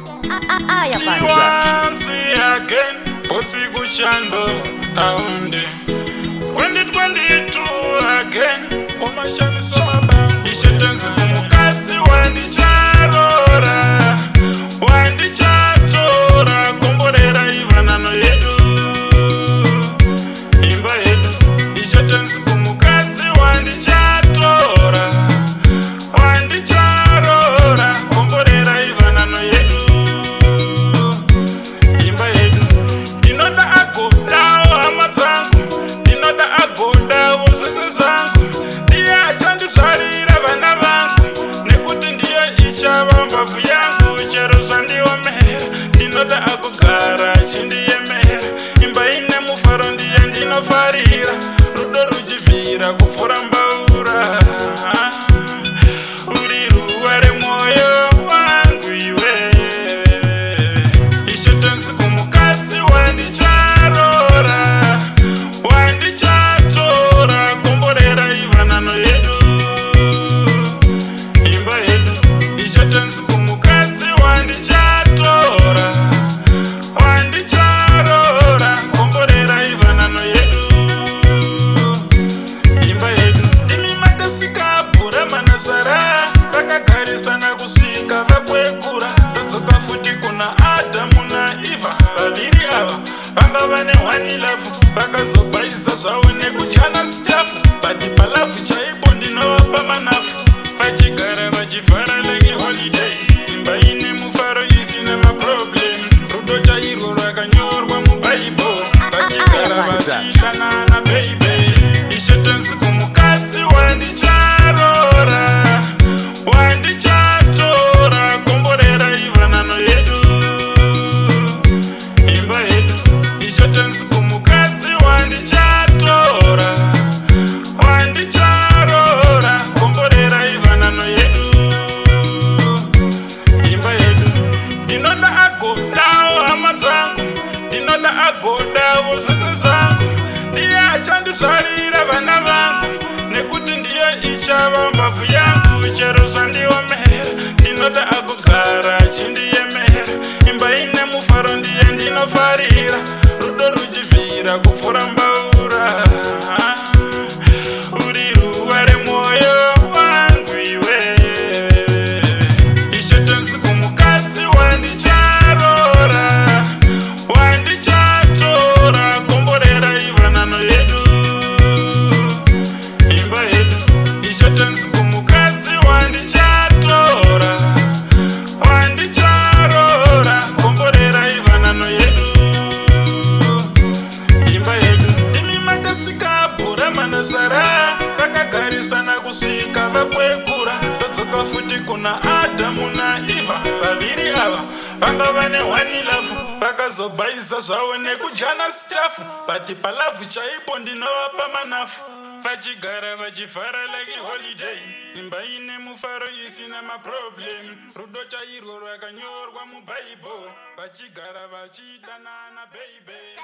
Once again, Posigu Chando, Aunde. 2022 again, Komashani Somaba. Ishetensi Mukatsi, Wandi Charora, Wandi Chatora, Komborera Ivanano Yedu, Imba Yedu. Ishetensi Mukatsi, Wandi Chatora, Wandi Charora, Komborera Ivanano Yedu. Ndinoda akugara chindiyemera imba ine mufaro ndiye ndinofarira rudo ruchivhira kufura mbaura uri ruva remwoyo wangu iwe ishetensi kumukadzi wandicharora wandichatora komborera ivanano yedu imba yedu ishetensi kumukadzi wandichatora wandicharora komborera ivanano yedu imba yedu ndimi matasikabhura manasara vakagarisana kusvika vakwekura tadzoka futi kuna adhamu naivha vaviri ava vanga vane hwani lavhu vakazobvaisa zvavo nekudyana stafu bati palavhu chaipo ndinovapa manafu vachigara vachifara like holiday imba ine mufaro isina maproblem rudo chairwo rwakanyorwa mubhaibheri vachigara vachidanana baby ishetensi kumukadzi wandicharora wandichatora komborera ivanano yedu imba yedu ishetensi kumukadzi wandichatora wandicharora komborera ivanano yedu imba yedu ndinoda agodawo hama dzangu ndinoda agodawo zvese zvangu ndiye achandizvarira vana vangu nekuti ndiye ichava mbavhu yangu chero zvandiomera ndinoda akugara chindiyemera imba ine mufaro ndiye ndinofarira rudo ruchivhira kufura mbaura uri ruva remwoyo wangu iwe ishetensi kumukadzi wandicharora wandichatora komborera ivanano yedu imba yedu ishetensi kumukadzi wandichatora wandicharora komborera ivanano yedu imba yedu ndimi matasikabhura manasara vakagarisana kusvika vakwekura tadzoka futi kuna adhamu naivha vaviri ava vanga vane hwani lavhu vakazobvaisa zvavo nekudyana stafu bati palavhu chaipo ndinovapa manafu vachigara vachifara like holiday imba ine mufaro isina maproblem rudo chairwo rwakanyorwa mubhaibheri vachigara vachidanana baby.